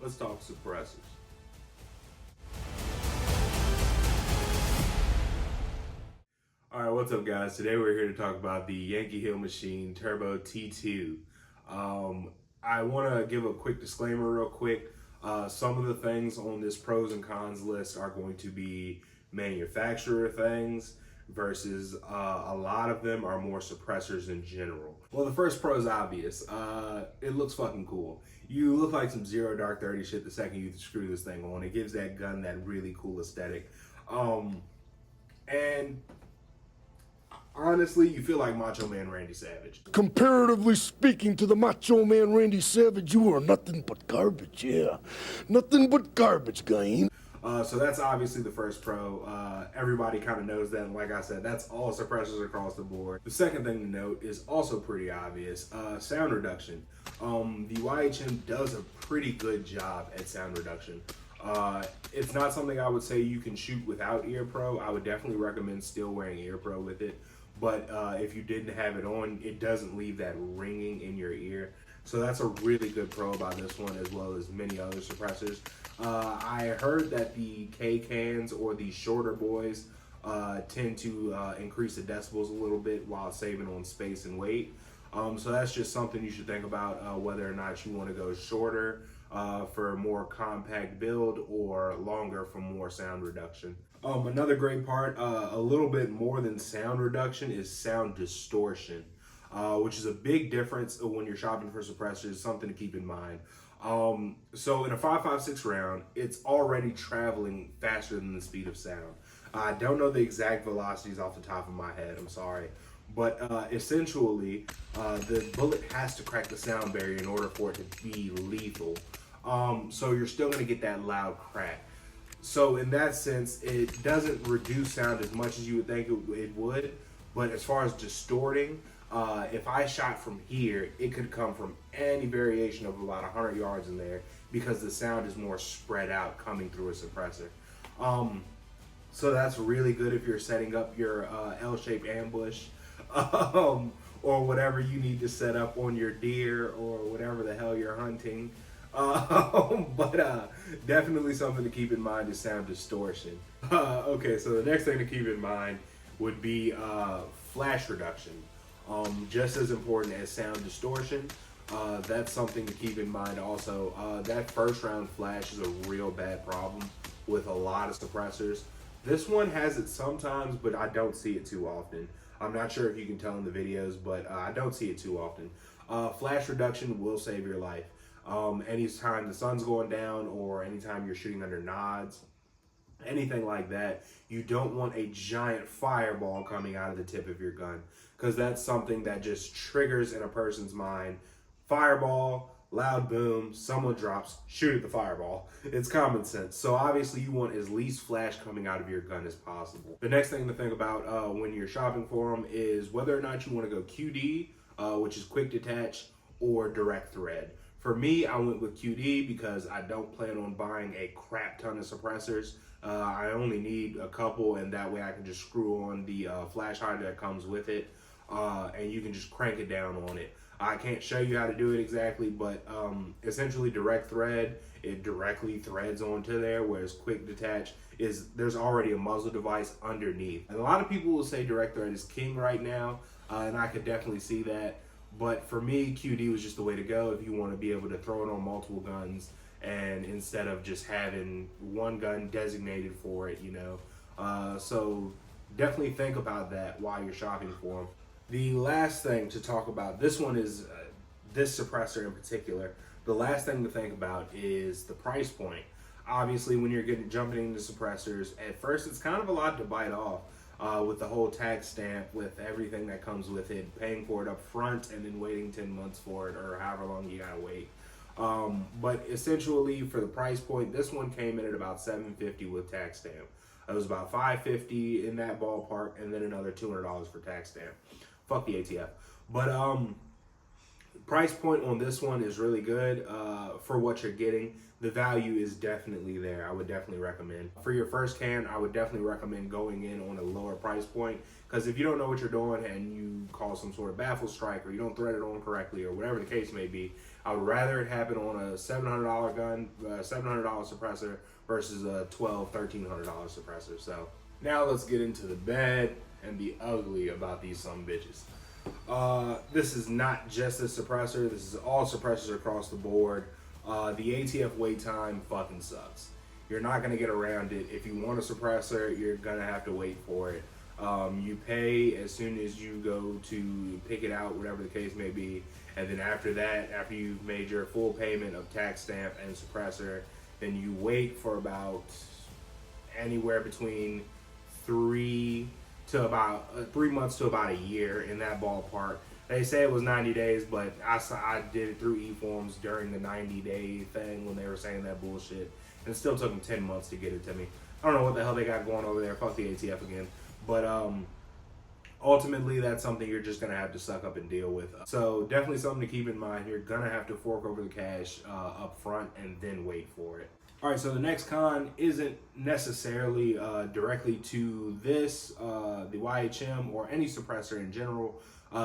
Let's talk suppressors. All right, what's up, guys? Today we're here to talk about the Yankee Hill Machine Turbo T2. I want to give a quick disclaimer real quick. Some of the things on this pros and cons list are going to be manufacturer things versus a lot of them are more suppressors in general. Well, the first pro is obvious. It looks fucking cool. You look like some Zero Dark 30 shit the second you screw this thing on. It gives that gun that really cool aesthetic. And honestly, you feel like Macho Man Randy Savage. Comparatively speaking to the Macho Man Randy Savage, you are nothing but garbage, yeah. Nothing but garbage, guy. So that's obviously the first pro. Everybody kind of knows that. And like I said, that's all suppressors across the board. The second thing to note is also pretty obvious. Sound reduction. The YHM does a pretty good job at sound reduction. It's not something I would say you can shoot without ear pro. I would definitely recommend still wearing ear pro with it. But if you didn't have it on, it doesn't leave that ringing in your ear. So that's a really good pro about this one, as well as many other suppressors. I heard that the K cans or the shorter boys tend to increase the decibels a little bit while saving on space and weight. So that's just something you should think about, whether or not you want to go shorter for a more compact build or longer for more sound reduction. Another great part, a little bit more than sound reduction, is sound distortion, which is a big difference when you're shopping for suppressors, something to keep in mind. So in a 5.56 round, it's already traveling faster than the speed of sound. I don't know the exact velocities off the top of my head, I'm sorry. But essentially, the bullet has to crack the sound barrier in order for it to be lethal. So you're still gonna get that loud crack. So in that sense, it doesn't reduce sound as much as you would think it would. But as far as distorting, if I shot from here, it could come from any variation of about 100 yards in there because the sound is more spread out coming through a suppressor. So that's really good if you're setting up your L-shaped ambush or whatever you need to set up on your deer or whatever the hell you're hunting. But definitely something to keep in mind is sound distortion. Okay, so the next thing to keep in mind would be flash reduction. Just as important as sound distortion, that's something to keep in mind also. That first round flash is a real bad problem with a lot of suppressors. This one has it sometimes, but I don't see it too often. I'm not sure if you can tell in the videos, but I don't see it too often. Flash reduction will save your life. Anytime the sun's going down or anytime you're shooting under nods, anything like that, you don't want a giant fireball coming out of the tip of your gun, because that's something that just triggers in a person's mind. Fireball, loud boom, someone drops, shoot at the fireball. It's common sense. So obviously you want as least flash coming out of your gun as possible. The next thing to think about when you're shopping for them is whether or not you want to go QD, which is quick detach, or direct thread. For me, I went with QD because I don't plan on buying a crap ton of suppressors. I only need a couple, and that way I can just screw on the flash hider that comes with it, and you can just crank it down on it. I can't show you how to do it exactly, but essentially direct thread, it directly threads onto there, whereas quick detach is there's already a muzzle device underneath. And a lot of people will say direct thread is king right now, and I could definitely see that. But for me, QD was just the way to go if you want to be able to throw it on multiple guns, and instead of just having one gun designated for it, you know. So definitely think about that while you're shopping for them. The last thing to talk about, this one is this suppressor in particular. The last thing to think about is the price point. Obviously, when you're jumping into suppressors, at first it's kind of a lot to bite off. With the whole tag stamp, with everything that comes with it, paying for it up front and then waiting 10 months for it or however long you gotta wait. But essentially for the price point, this one came in at about $750 with tag stamp. It was about $550 in that ballpark, and then another $200 for tag stamp. Fuck the ATF. But Price point on this one is really good for what you're getting. The value is definitely there. I would definitely recommend. For your first can, I would definitely recommend going in on a lower price point, because if you don't know what you're doing and you cause some sort of baffle strike, or you don't thread it on correctly, or whatever the case may be, I would rather it happen on a $700 gun, $700 suppressor versus a $1,200, $1,300 suppressor. So now let's get into the bad and the ugly about these some bitches. This is not just a suppressor. This is all suppressors across the board. The ATF wait time fucking sucks. You're not going to get around it. If you want a suppressor, you're going to have to wait for it. You pay as soon as you go to pick it out, whatever the case may be. And then after that, after you've made your full payment of tax stamp and suppressor, then you wait for about anywhere between 3 months to about a year, in that ballpark. They say it was 90 days, but I did it through e-forms during the 90-day thing when they were saying that bullshit. And it still took them 10 months to get it to me. I don't know what the hell they got going over there. Fuck the ATF again. But ultimately, that's something you're just going to have to suck up and deal with. So definitely something to keep in mind. You're going to have to fork over the cash up front and then wait for it. All right, so the next con isn't necessarily directly to this, the YHM, or any suppressor in general.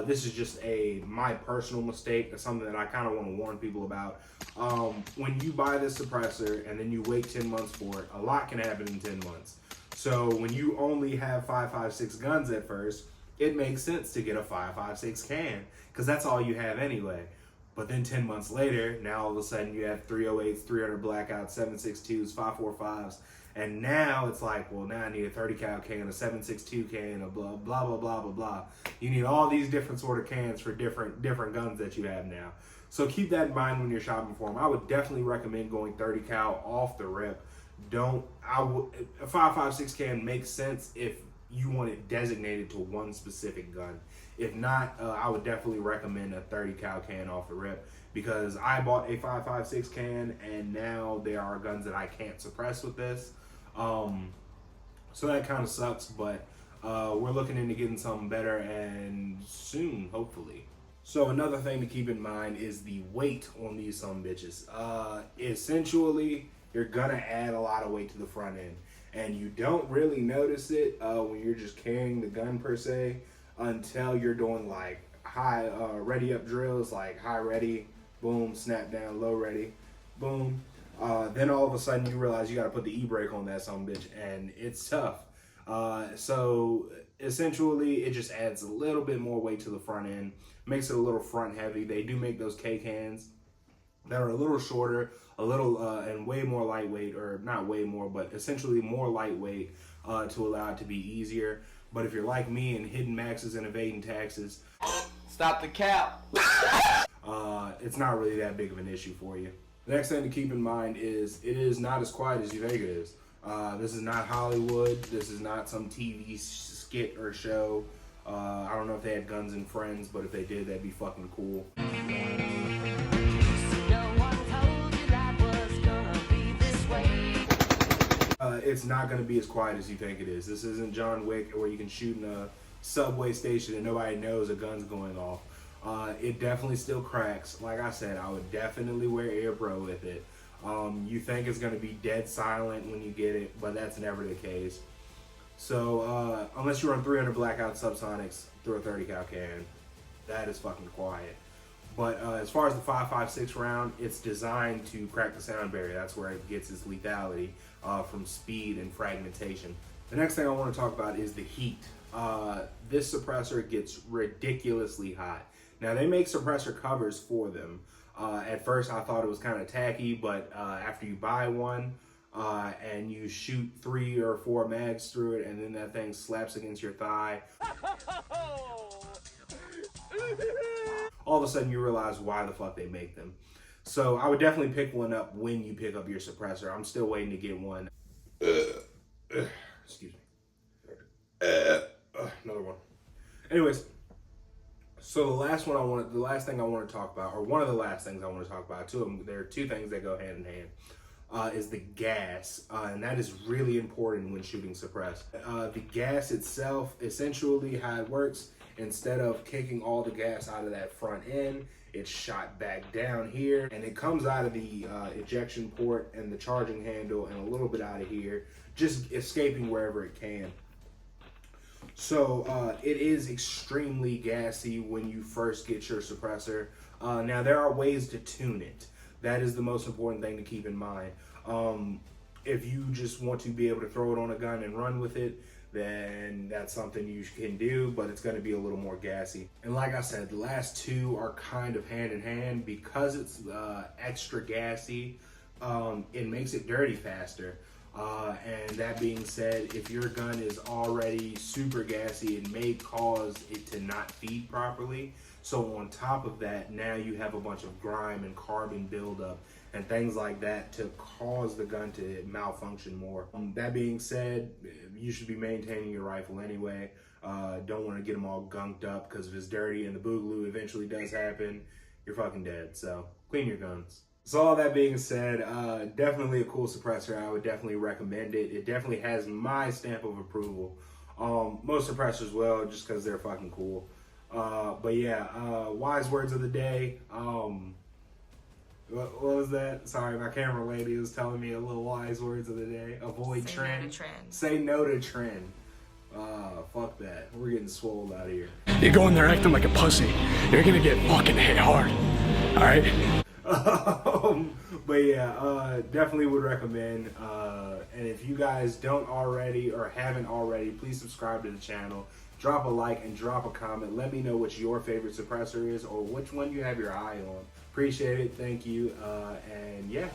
This is just my personal mistake. That's something that I kind of want to warn people about. When you buy this suppressor and then you wait 10 months for it, a lot can happen in 10 months. So when you only have 5.56 guns at first, it makes sense to get a 5.56 can, because that's all you have anyway. But then 10 months later, now all of a sudden you have 308s, 300 blackouts, 7.62s, 5.45s, and now it's like, well, now I need a 30 cal can, a 7.62 can, a blah blah blah blah blah blah. You need all these different sort of cans for different guns that you have now. So keep that in mind when you're shopping for them. I would definitely recommend going 30 cal off the rip. A 5.56 can makes sense if you want it designated to one specific gun. If not, I would definitely recommend a 30 cal can off the rip, because I bought a 5.56 can and now there are guns that I can't suppress with this. So that kind of sucks, but we're looking into getting something better, and soon, hopefully. So another thing to keep in mind is the weight on these bitches. Essentially, you're gonna add a lot of weight to the front end, and you don't really notice it when you're just carrying the gun per se, until you're doing like high ready up drills, like high ready, boom, snap down, low ready, boom. Then all of a sudden you realize you got to put the e-brake on that bitch, and it's tough. So essentially it just adds a little bit more weight to the front end, makes it a little front heavy. They do make those K cans that are a little shorter, a little and way more lightweight, or not way more, but essentially more lightweight to allow it to be easier. But if you're like me and hitting maxes and evading taxes, stop the cap. It's not really that big of an issue for you. The next thing to keep in mind is it is not as quiet as you think it is. This is not Hollywood. This is not some TV skit or show. I don't know if they had Guns and Friends, but if they did, that'd be fucking cool. It's not going to be as quiet as you think it is. This isn't John Wick, where you can shoot in a subway station and nobody knows a gun's going off. It definitely still cracks. Like I said, I would definitely wear AirPro with it. You think it's going to be dead silent when you get it, but that's never the case. So unless you run 300 blackout subsonics through a 30 cal can, that is fucking quiet. But as far as the 5.56 round, it's designed to crack the sound barrier. That's where it gets its lethality from speed and fragmentation. The next thing I want to talk about is the heat. This suppressor gets ridiculously hot. Now, they make suppressor covers for them. At first, I thought it was kind of tacky, but after you buy one and you shoot 3 or 4 mags through it, and then that thing slaps against your thigh, all of a sudden you realize why the fuck they make them. So I would definitely pick one up when you pick up your suppressor. I'm still waiting to get one. Excuse me. Another one. Anyways, so the last thing I want to talk about, or one of the last things I want to talk about, there are 2 things that go hand in hand, is the gas, and that is really important when shooting suppress. The gas itself, essentially how it works, instead of kicking all the gas out of that front end, it's shot back down here, and it comes out of the ejection port and the charging handle and a little bit out of here, just escaping wherever it can. So it is extremely gassy when you first get your suppressor. Now there are ways to tune it. That is the most important thing to keep in mind. If you just want to be able to throw it on a gun and run with it, then that's something you can do, but it's going to be a little more gassy. And like I said, the last two are kind of hand in hand. Because it's extra gassy, it makes it dirty faster. And that being said, if your gun is already super gassy, it may cause it to not feed properly. So on top of that, now you have a bunch of grime and carbon buildup and things like that to cause the gun to malfunction more. That being said, you should be maintaining your rifle anyway. Don't want to get them all gunked up, because if it's dirty and the boogaloo eventually does happen, you're fucking dead. So clean your guns. So all that being said, definitely a cool suppressor. I would definitely recommend it. It definitely has my stamp of approval. Most suppressors will, just because they're fucking cool. But yeah, wise words of the day. What was that? Sorry, my camera lady was telling me a little wise words of the day. Avoid trend. No to trend. Say no to trend. Fuck that. We're getting swole out of here. You go in there acting like a pussy, you're gonna get fucking hit hard. Alright? But yeah, definitely would recommend. And if you guys don't already or haven't already, please subscribe to the channel. Drop a like and drop a comment. Let me know what your favorite suppressor is or which one you have your eye on. Appreciate it. Thank you. And yeah.